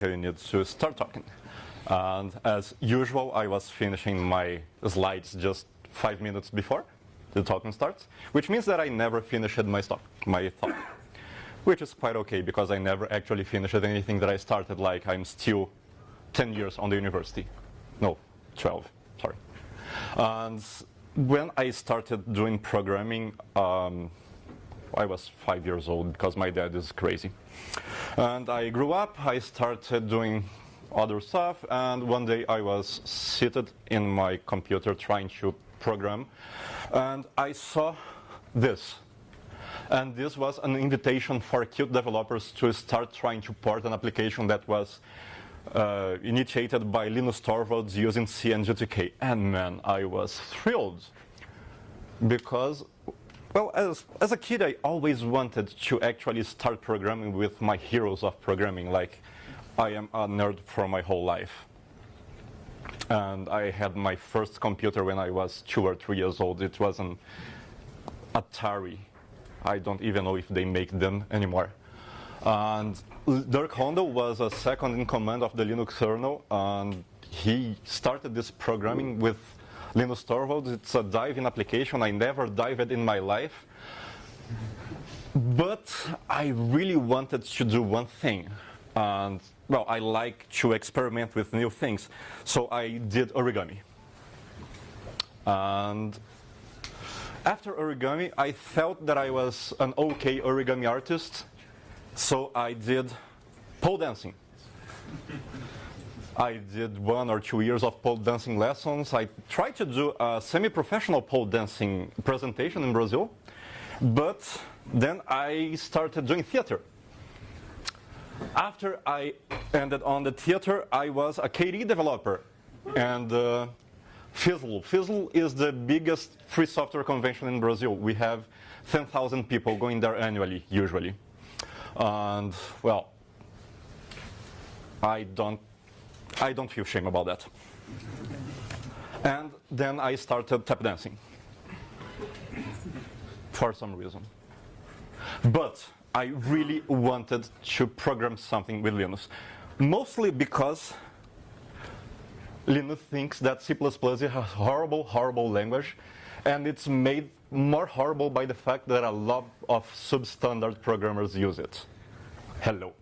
you need to start talking. And as usual, I was finishing my slides just 5 minutes before the talking starts, which means that I never finished my talk, which is quite okay because I never actually finished anything that I started, like I'm still 10 years on the university. No, 12, sorry. And when I started doing programming, I was 5 years old because my dad is crazy. And I grew up, I started doing other stuff, and one day I was seated in my computer trying to program, and I saw this. And this was an invitation for Qt developers to start trying to port an application that was initiated by Linus Torvalds using C and GTK. And man, I was thrilled because, well, as a kid, I always wanted to actually start programming with my heroes of programming, like I am a nerd for my whole life. And I had my first computer when I was 2 or 3 years old. It was an Atari. I don't even know if they make them anymore. And Dirk Hondo was a second in command of the Linux kernel, and he started this programming with Linus Torvalds. It's a dive-in application. I never dived in my life. But I really wanted to do one thing. And, well, I like to experiment with new things. So I did origami. And after origami, I felt that I was an okay origami artist. So I did pole dancing. I did 1 or 2 years of pole dancing lessons. I tried to do a semi-professional pole dancing presentation in Brazil. But then I started doing theater. After I ended on the theater, I was a KDE developer. And Fizzle. Fizzle is the biggest free software convention in Brazil. We have 10,000 people going there annually, usually. And, well, I don't feel shame about that. And then I started tap dancing for some reason. But I really wanted to program something with Linux, mostly because Linus thinks that C++ is a horrible, horrible language, and it's made more horrible by the fact that a lot of substandard programmers use it. Hello.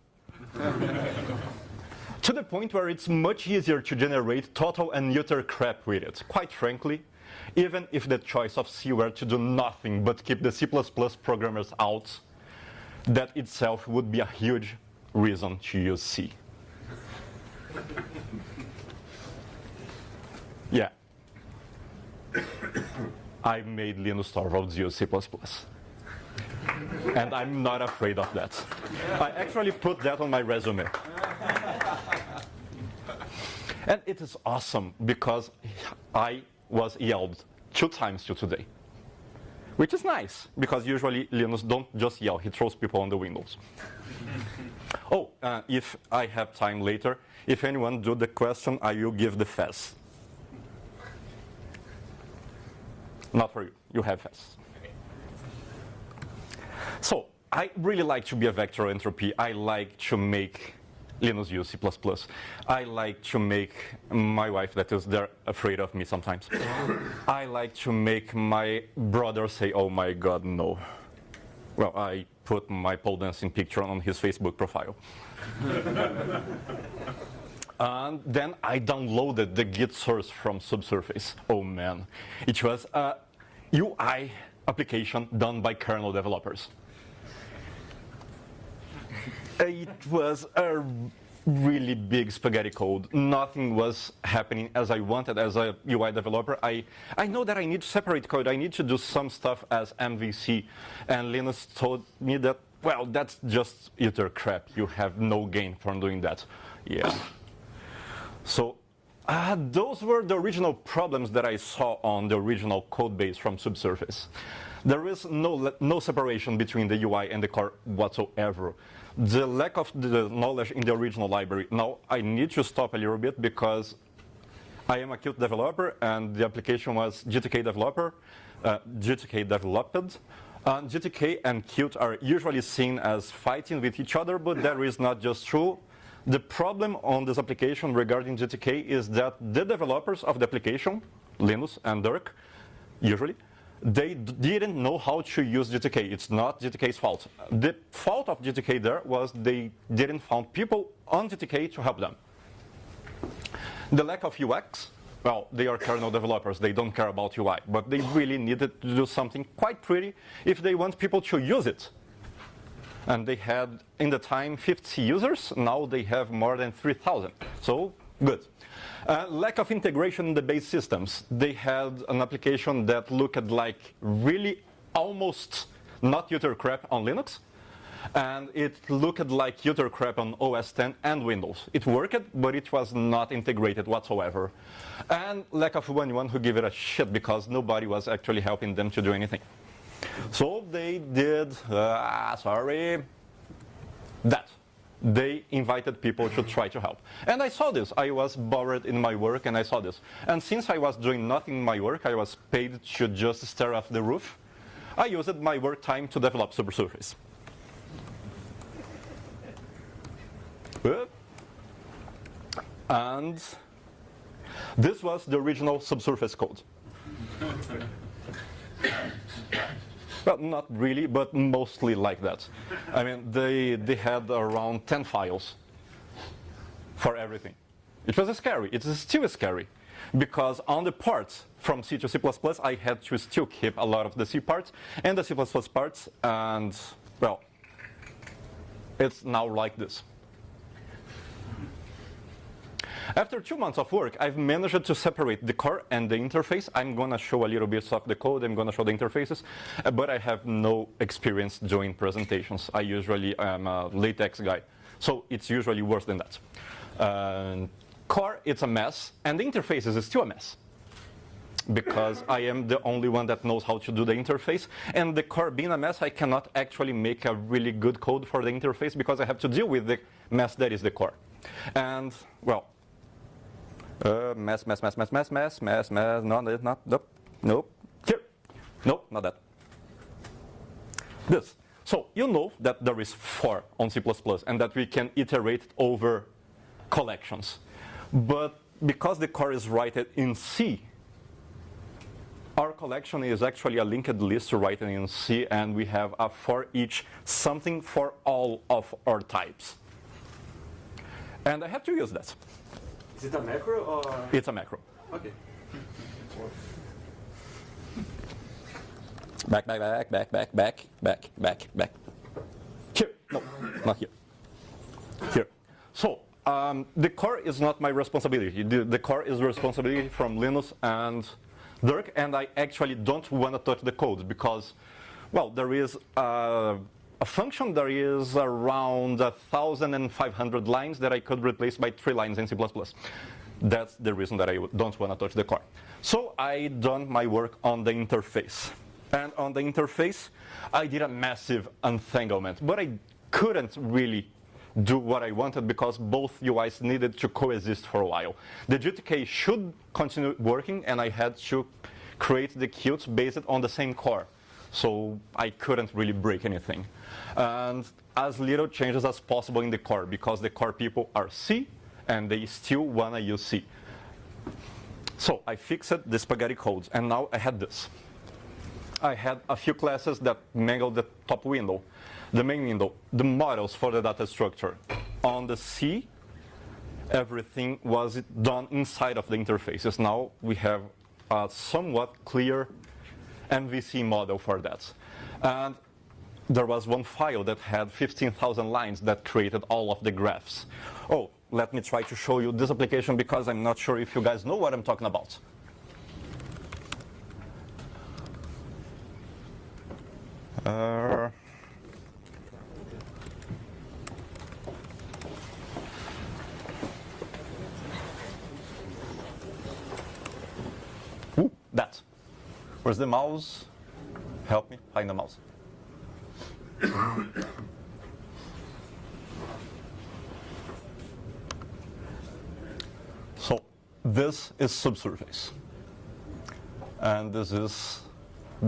To the point where it's much easier to generate total and utter crap with it. Quite frankly, even if the choice of C were to do nothing but keep the C++ programmers out, that itself would be a huge reason to use C. Yeah. I made Linus Torvalds use C++. And I'm not afraid of that. I actually put that on my resume. And it is awesome because I was yelled 2 times till today. Which is nice, because usually Linus don't just yell, he throws people on the windows. Oh, if I have time later, if anyone do the question, I will give the FES. Not for you, you have FES. So, I really like to be a vector entropy. I like to make Linus use C++. I like to make my wife, that is, they're afraid of me sometimes. I like to make my brother say, oh my God, no. Well, I put my pole dancing picture on his Facebook profile. And then I downloaded the Git source from Subsurface. Oh man, it was a UI application done by kernel developers. It was a really big spaghetti code. Nothing was happening as I wanted as a UI developer. I know that I need to separate code. I need to do some stuff as MVC. And Linus told me that, well, that's just utter crap. You have no gain from doing that. Yeah. So those were the original problems that I saw on the original code base from Subsurface. There is no separation between the UI and the core whatsoever. The lack of the knowledge in the original library. Now, I need to stop a little bit because I am a Qt developer and the application was GTK developer, GTK developed. And GTK and Qt are usually seen as fighting with each other, but that is not just true. The problem on this application regarding GTK is that the developers of the application, Linus and Dirk, usually, they didn't know how to use GTK. It's not GTK's fault. The fault of GTK there was they didn't find people on GTK to help them. The lack of UX, well, they are kernel developers. They don't care about UI, but they really needed to do something quite pretty if they want people to use it. And they had, in the time, 50 users. Now they have more than 3,000. So, good. Lack of integration in the base systems. They had an application that looked like really almost not user crap on Linux. And it looked like user crap on OS X and Windows. It worked, but it was not integrated whatsoever. And lack of anyone who gave it a shit because nobody was actually helping them to do anything. So they did, that. They invited people to try to help. And I saw this. I was bored in my work, and I saw this. And since I was doing nothing in my work, I was paid to just stare off the roof. I used my work time to develop Subsurface. And this was the original Subsurface code. Well, not really, but mostly like that. I mean, they had around 10 files for everything. It was scary. It is still scary. Because on the parts from C to C++, I had to still keep a lot of the C parts and the C++ parts. And, well, it's now like this. After 2 months of work, I've managed to separate the core and the interface. I'm going to show a little bit of the code. I'm going to show the interfaces. But I have no experience doing presentations. I usually am a LaTeX guy. So it's usually worse than that. Core, it's a mess. And the interfaces is still a mess. Because I am the only one that knows how to do the interface. And the core being a mess, I cannot actually make a really good code for the interface because I have to deal with the mess that is the core. And, well, mess. No, nope. Here. Nope, not that. This. So you know that there is for on C++ and that we can iterate over collections. But because the core is written in C, our collection is actually a linked list written in C, and we have a for each something for all of our types. And I have to use that. Is it a macro or? It's a macro. Okay. Back. Here. No, not here. Here. So, the core is not my responsibility. The core is responsibility from Linus and Dirk, and I actually don't want to touch the code because, well, there is a function that is around 1,500 lines that I could replace by 3 lines in C++. That's the reason that I don't want to touch the core. So I done my work on the interface. And on the interface, I did a massive entanglement. But I couldn't really do what I wanted because both UIs needed to coexist for a while. The GTK should continue working, and I had to create the queues based on the same core. So I couldn't really break anything. And as little changes as possible in the core, because the core people are C, and they still want to use C. So I fixed the spaghetti codes, and now I had this. I had a few classes that mangled the top window, the main window, the models for the data structure. On the C, everything was done inside of the interfaces. Now we have a somewhat clear MVC model for that. And there was one file that had 15,000 lines that created all of the graphs. Oh, let me try to show you this application because I'm not sure if you guys know what I'm talking about. That. Where's the mouse? Help me find the mouse. So this is Subsurface. And this is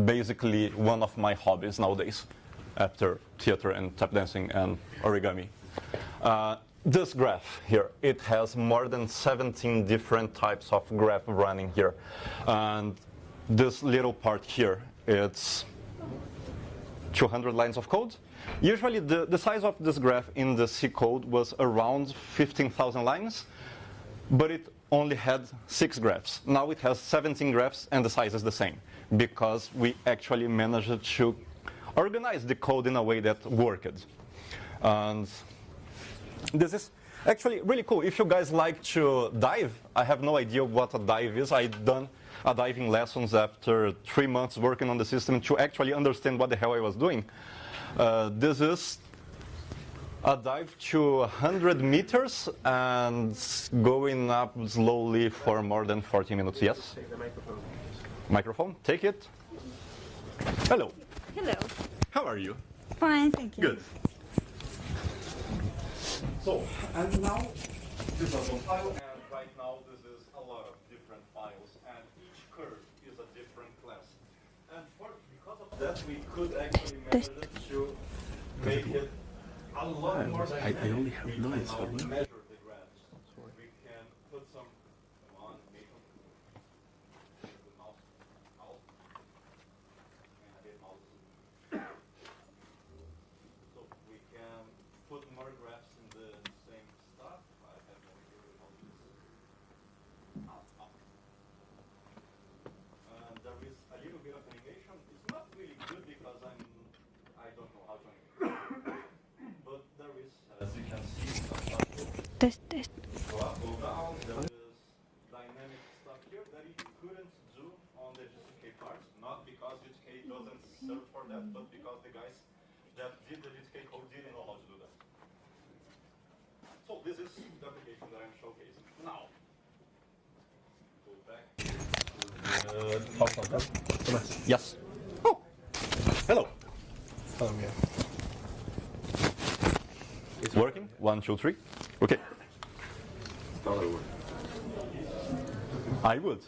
basically one of my hobbies nowadays, after theater and tap dancing and origami. this graph here, it has more than 17 different types of graph running here. And this little part here, it's 200 lines of code. Usually the size of this graph in the C code was around 15,000 lines, but it only had 6 graphs. Now it has 17 graphs and the size is the same because we actually managed to organize the code in a way that worked. And this is actually really cool. If you guys like to dive, I have no idea what a dive is. I've done a diving lessons after 3 months working on the system to actually understand what the hell I was doing. This is a dive to 100 meters and going up slowly for more than 40 minutes. Yes? Take the microphone. Microphone, take it. Hello. Hello. How are you? Fine, thank you. Good. So, and now this is one file, and right now this is a lot of different files, and each curve is a different class. And because of that, we could actually manage to make it a lot more dynamic. I only have noise We for can me. now measure the graphs. We can put some, come on, Nathan. The mouse, mouse, and a bit mouse. So we can put more graphs in the same stuff. I have no idea how this is. And there is a little bit of animation. It's not really good because I don't know how to animate. But there is, as you can see, some stuff Test. go up, go down. There is dynamic stuff here that you couldn't do on the GTK parts. Not because GTK doesn't serve for that, but because the guys that did the GTK code didn't know how to do that. So this is the application that I'm showcasing. Now, go back to the top of that. Yes. Oh, hello. It's working? 1, 2, 3. Okay. I would.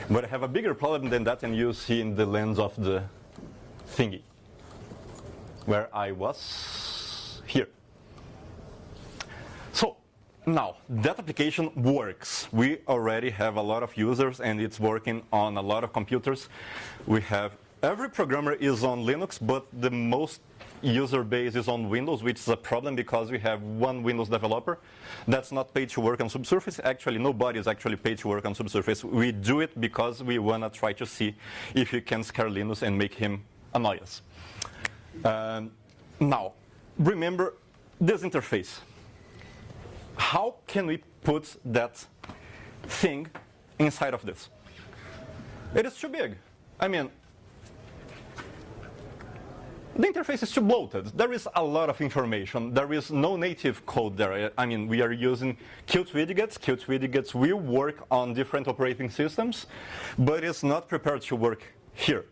But I have a bigger problem than that, and you see in the lens of the thingy, where I was here. So, now, that application works. We already have a lot of users, and it's working on a lot of computers. We have, every programmer is on Linux, but the most user base is on Windows, which is a problem because we have one Windows developer that's not paid to work on Subsurface. Actually, nobody is actually paid to work on Subsurface. We do it because we want to try to see if you can scare Linus and make him annoy us. Now, remember this interface. How can we put that thing inside of this? It is too big. I mean, the interface is too bloated. There is a lot of information. There is no native code there. I mean, we are using Qt widgets. Qt widgets will work on different operating systems, but it's not prepared to work here.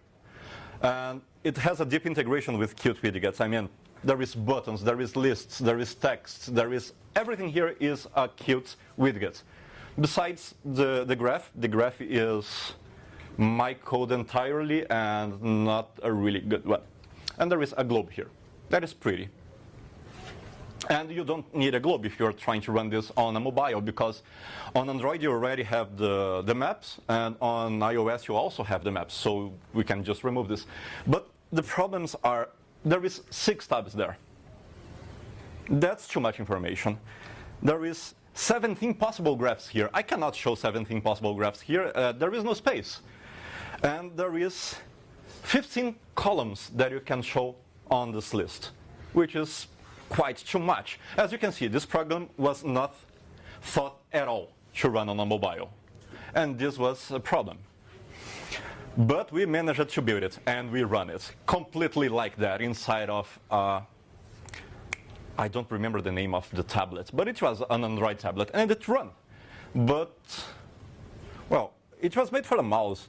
And it has a deep integration with Qt widgets. I mean, there is buttons, there is lists, there is text, there is everything here is a Qt widget. Besides the graph is my code entirely and not a really good one. And there is a globe here. That is pretty. And you don't need a globe if you're trying to run this on a mobile, because on Android you already have the maps, and on iOS you also have the maps, so we can just remove this. But the problems are, there is 6 tabs there. That's too much information. There is 17 possible graphs here. I cannot show 17 possible graphs here. There is no space. And there is 15 columns that you can show on this list, which is quite too much. As you can see, this program was not thought at all to run on a mobile. And this was a problem. But we managed to build it, and we run it completely like that inside of, I don't remember the name of the tablet, but it was an Android tablet, and it ran. But, well, it was made for the mouse.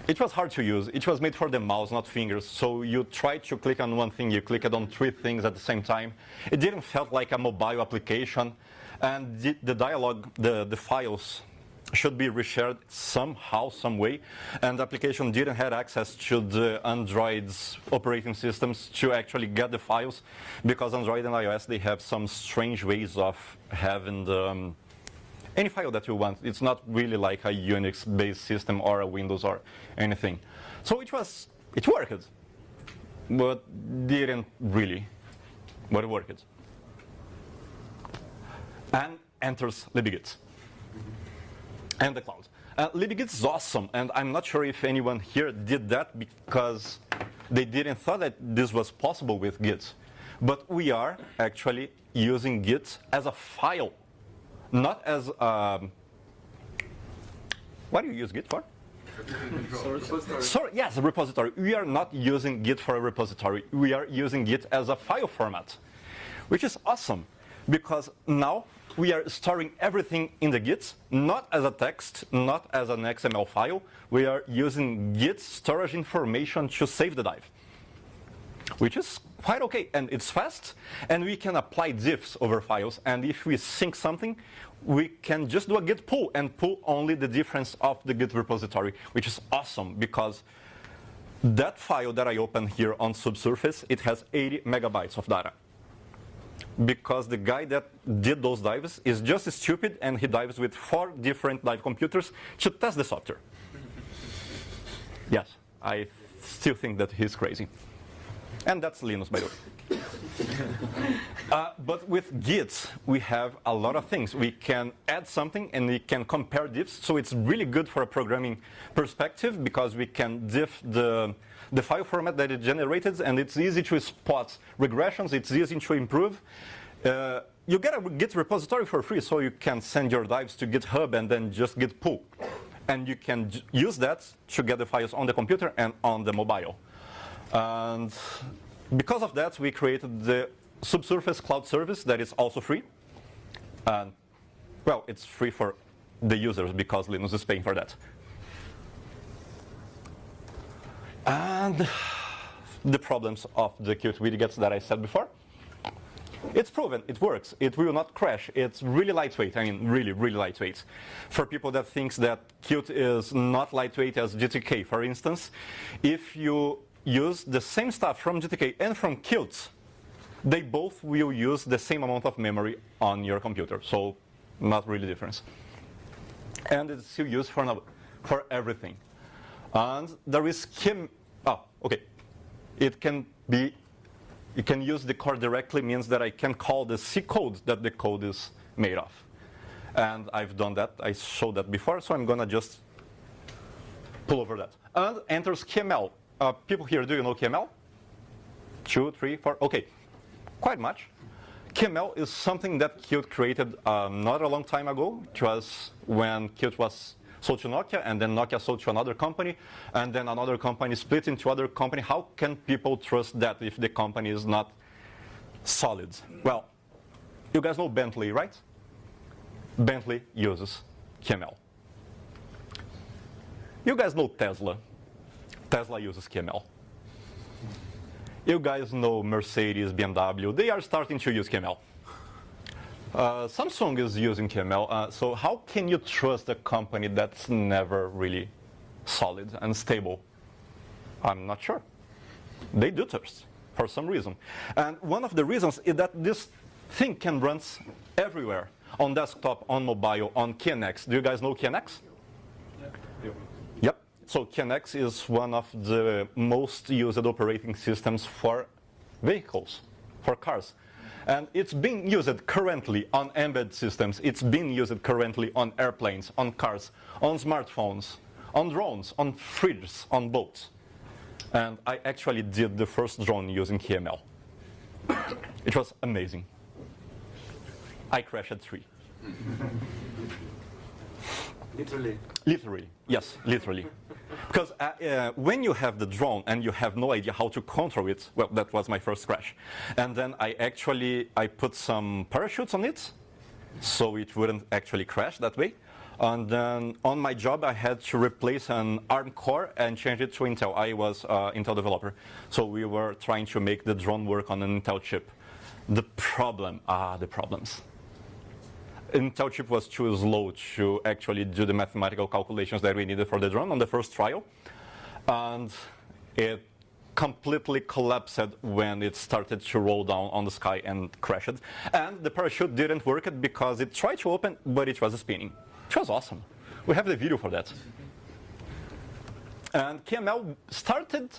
It was hard to use. It was made for the mouse, not fingers. So you try to click on one thing, you click it on 3 things at the same time. It didn't feel like a mobile application. And the dialogue, the files should be reshared somehow, some way, and the application didn't have access to the Android's operating systems to actually get the files, because Android and iOS, they have some strange ways of having any file that you want. It's not really like a Unix-based system or a Windows or anything. So it worked, but didn't really, but it worked. And enters LibGit and the cloud. LibGit is awesome, and I'm not sure if anyone here did that because they didn't thought that this was possible with Git. But we are actually using Git as a file, not as what do you use Git for? Yes, a repository. We are not using Git for a repository. We are using Git as a file format, which is awesome because now we are storing everything in the Git, not as a text, not as an XML file. We are using Git storage information to save the dive, which is quite okay, and it's fast, and we can apply diffs over files, and if we sync something, we can just do a git pull and pull only the difference of the Git repository, which is awesome because that file that I open here on Subsurface, it has 80 megabytes of data. Because the guy that did those dives is just stupid, and he dives with 4 different dive computers to test the software. Yes, I still think that he's crazy. And that's Linus, by the way. But with Git, we have a lot of things. We can add something, and we can compare diffs. So it's really good for a programming perspective because we can diff the file format that it generated, and it's easy to spot regressions. It's easy to improve. You get a Git repository for free, so you can send your dives to GitHub and then just git pull. And you can use that to get the files on the computer and on the mobile. And because of that, we created the Subsurface Cloud Service that is also free. And, well, it's free for the users because Linus is paying for that. And the problems of the Qt widgets that I said before. It's proven, it works, it will not crash, it's really lightweight, I mean really, really lightweight. For people that thinks that Qt is not lightweight as GTK, for instance, if you use the same stuff from GTK and from Qt, they both will use the same amount of memory on your computer, so not really difference. And it's still used for everything. And there is it can use the core directly, means that I can call the C code that the code is made of. And I've done that, I showed that before, so I'm gonna just pull over that. And enters KML. People here, do you know KML? 2, 3, 4, okay, quite much. KML is something that Qt created not a long time ago. It was when Qt was sold to Nokia, and then Nokia sold to another company, and then another company split into other company. How can people trust that if the company is not solid? Well, you guys know Bentley, right? Bentley uses KML. You guys know Tesla. Tesla uses KML. You guys know Mercedes, BMW. They are starting to use KML. Samsung is using KML, so how can you trust a company that's never really solid and stable? I'm not sure. They do trust for some reason. And one of the reasons is that this thing can run everywhere, on desktop, on mobile, on KNX. Do you guys know KNX? Yeah. Yep. So KNX is one of the most used operating systems for vehicles, for cars. And it's being used currently on embedded systems. It's being used currently on airplanes, on cars, on smartphones, on drones, on fridges, on boats. And I actually did the first drone using KML. It was amazing. I crashed 3. Literally. Literally, yes, literally. Because when you have the drone and you have no idea how to control it, well, that was my first crash. And then I put some parachutes on it, so it wouldn't actually crash that way. And then on my job, I had to replace an ARM core and change it to Intel. I was Intel developer, so we were trying to make the drone work on an Intel chip. The problems. Intel chip was too slow to actually do the mathematical calculations that we needed for the drone on the first trial. And it completely collapsed when it started to roll down on the sky and crashed. And the parachute didn't work because it tried to open, but it was spinning. It was awesome. We have the video for that. And KML started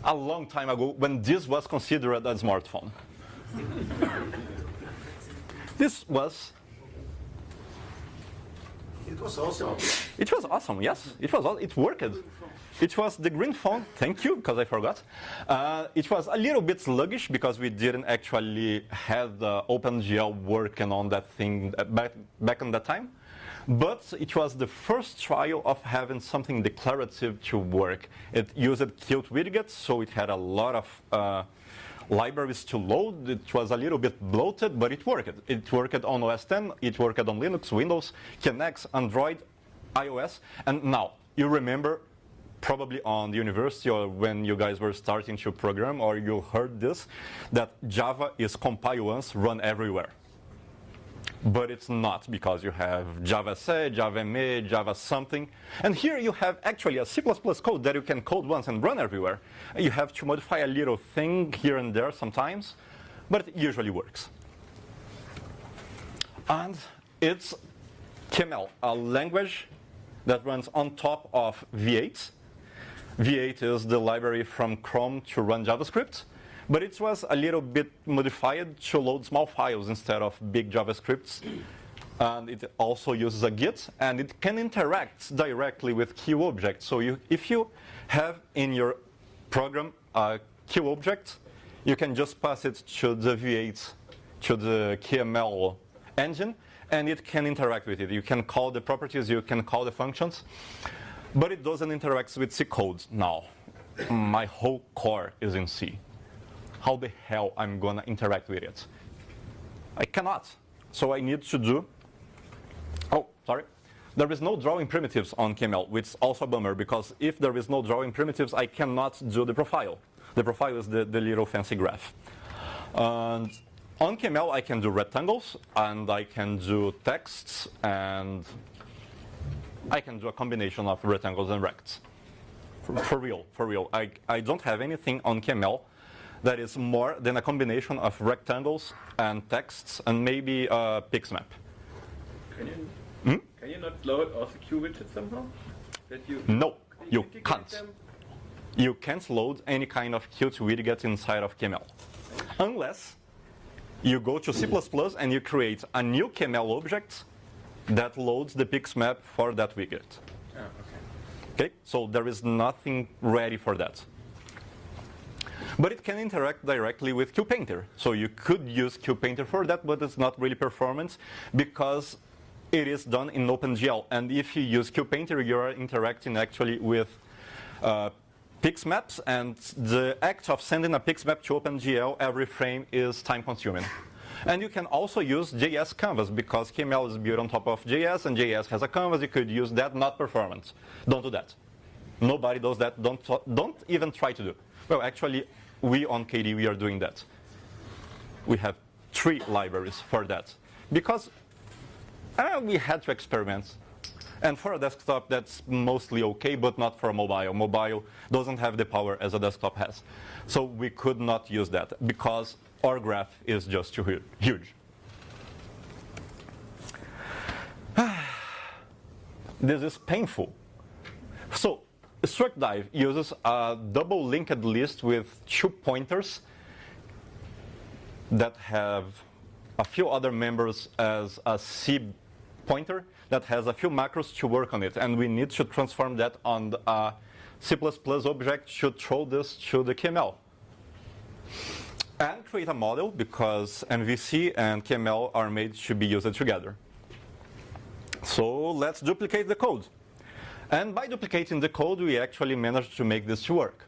a long time ago when this was considered a smartphone. This was... It was awesome. It was awesome, yes. It was. It worked. It was the green phone. Thank you, because I forgot. It was a little bit sluggish because we didn't actually have the OpenGL working on that thing back in that time. But it was the first trial of having something declarative to work. It used Qt widgets, so it had a lot of libraries to load. It was a little bit bloated, but it worked. It worked on OS X, it worked on Linux, Windows, Kinect, Android, iOS. And now, you remember probably on the university or when you guys were starting to program, or you heard this, that Java is compile once, run everywhere. But it's not, because you have Java C, Java ME, Java something. And here you have actually a C++ code that you can code once and run everywhere. You have to modify a little thing here and there sometimes, but it usually works. And it's KML, a language that runs on top of V8. V8 is the library from Chrome to run JavaScript. But it was a little bit modified to load small files instead of big JavaScripts. And it also uses a Git, and it can interact directly with QObject. So if you have in your program a QObject, you can just pass it to the V8, to the KML engine, and it can interact with it. You can call the properties, you can call the functions, but it doesn't interact with C code now. My whole core is in C. How the hell I'm gonna interact with it? I cannot. So I need to do, there is no drawing primitives on KML, which is also a bummer, because if there is no drawing primitives, I cannot do the profile. The profile is the little fancy graph. And on KML, I can do rectangles, and I can do texts, and I can do a combination of rectangles and rects. For real. I don't have anything on KML that is more than a combination of rectangles and texts and maybe a pixmap. Can you not load also Q widgets somehow? No, you can't. Them? You can't load any kind of Qt widget inside of KML. Unless you go to C++ and you create a new KML object that loads the pixmap for that widget. Oh, Okay, so there is nothing ready for that. But it can interact directly with QPainter. So you could use QPainter for that, but it's not really performance because it is done in OpenGL. And if you use QPainter, you are interacting actually with pixmaps. And the act of sending a pixmap to OpenGL every frame is time-consuming. And you can also use JS canvas because KML is built on top of JS, and JS has a canvas. You could use that, not performance. Don't do that. Nobody does that. Don't even try to do. Well, actually, we on KD, we are doing that. We have 3 libraries for that because we had to experiment. And for a desktop, that's mostly okay, but not for a mobile. Mobile doesn't have the power as a desktop has. So we could not use that because our graph is just too huge. This is painful. So StructDive uses a double linked list with 2 pointers that have a few other members as a C pointer that has a few macros to work on it. And we need to transform that on a C++ object to throw this to the KML. And create a model because MVC and KML are made to be used together. So let's duplicate the code. And by duplicating the code, we actually managed to make this work.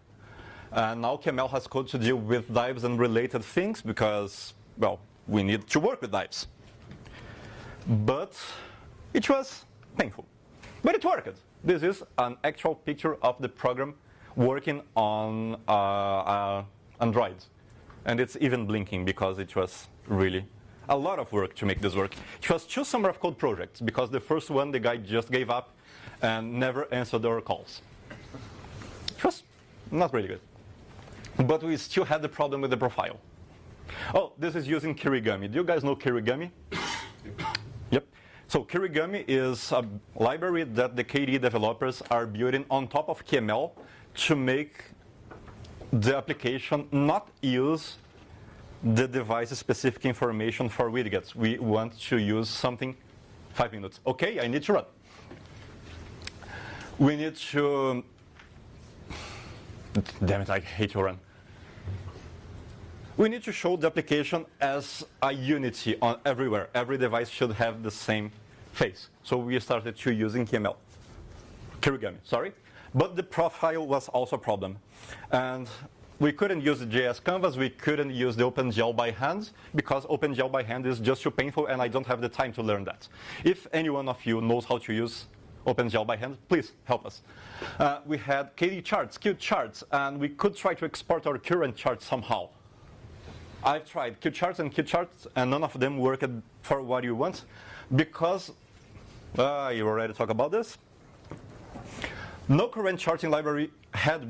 And now KML has code to deal with dives and related things because, well, we need to work with dives. But it was painful. But it worked. This is an actual picture of the program working on Android. And it's even blinking because it was really a lot of work to make this work. It was 2 summer of code projects, because the first one, the guy just gave up and never answered our calls. It was not really good. But we still had the problem with the profile. Oh, this is using Kirigami. Do you guys know Kirigami? Yep. So Kirigami is a library that the KDE developers are building on top of KML to make the application not use the device-specific information for widgets. We want to use something. 5 minutes. OK, I need to run. We need to... Damn it, I hate to run. We need to show the application as a unity on everywhere. Every device should have the same face. So we started to using Kirigami, sorry. But the profile was also a problem. And we couldn't use the JS Canvas. We couldn't use the OpenGL by hand, because OpenGL by hand is just too painful, and I don't have the time to learn that. If any one of you knows how to use OpenGL by hand, please help us. We had KDE charts, Qt charts, and we could try to export our current charts somehow. I've tried Qt charts, and none of them worked for what you want, because you already talked about this. No current charting library had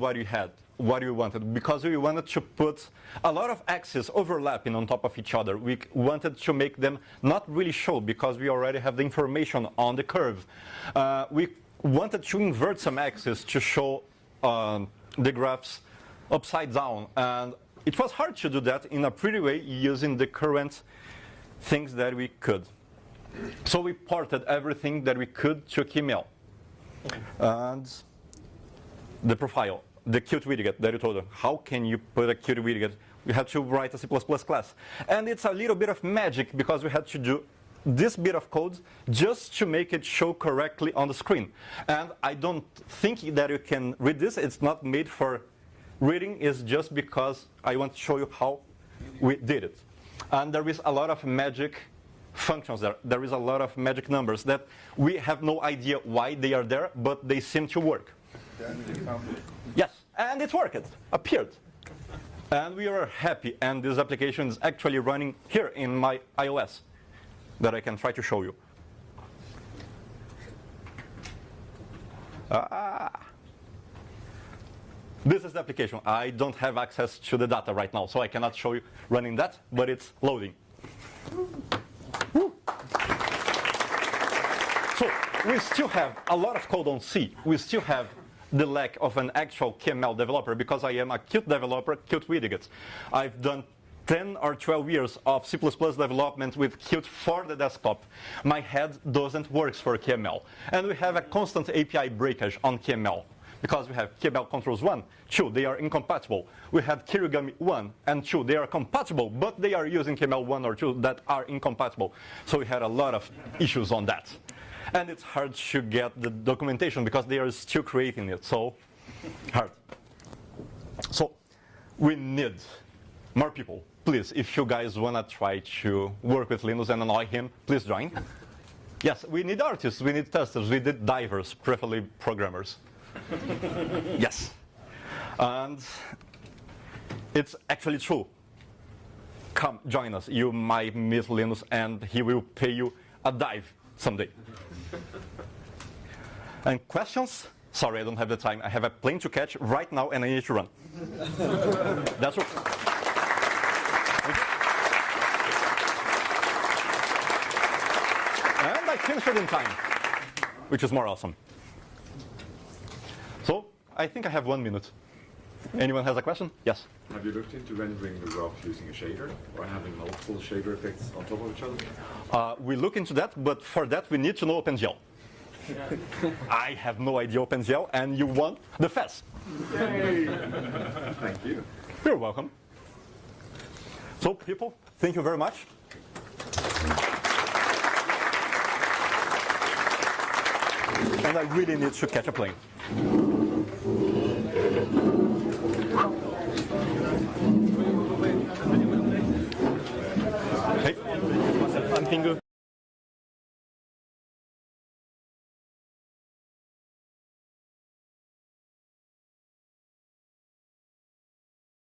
what you wanted, because we wanted to put a lot of axes overlapping on top of each other. We wanted to make them not really show, because we already have the information on the curve. We wanted to invert some axes to show the graphs upside down. And it was hard to do that in a pretty way using the current things that we could. So we ported everything that we could to KML. And the profile, the Qt widget that you told them. How can you put a Qt widget? We had to write a C++ class. And it's a little bit of magic, because we had to do this bit of code just to make it show correctly on the screen. And I don't think that you can read this. It's not made for reading. It's just because I want to show you how we did it. And there is a lot of magic functions there. There is a lot of magic numbers that we have no idea why they are there, but they seem to work. Yes, and it worked. It appeared. And we are happy. And this application is actually running here in my iOS that I can try to show you. This is the application. I don't have access to the data right now, so I cannot show you running that, but it's loading. So we still have a lot of code on C. We still have the lack of an actual KML developer, because I am a Qt developer, Qt widgets. I've done 10 or 12 years of C++ development with Qt for the desktop. My head doesn't work for KML. And we have a constant API breakage on KML, because we have KML controls 1, 2, they are incompatible. We have Kirigami 1 and 2, they are compatible, but they are using KML 1 or 2 that are incompatible. So we had a lot of issues on that. And it's hard to get the documentation, because they are still creating it, so hard. So we need more people. Please, if you guys want to try to work with Linus and annoy him, please join. Yes, we need artists, we need testers, we need divers, preferably programmers. Yes. And it's actually true. Come, join us. You might meet Linus, and he will pay you a dive someday. And questions? Sorry, I don't have the time. I have a plane to catch right now, and I need to run. That's all. And I finished it in time, which is more awesome. So I think I have 1 minute. Anyone has a question? Yes? Have you looked into rendering the graph using a shader, or having multiple shader effects on top of each other? We look into that, but for that we need to know OpenGL. I have no idea OpenGL, and you want the FAS. Yay! Thank you. You're welcome. So people, thank you very much. And I really need to catch a plane. Hey,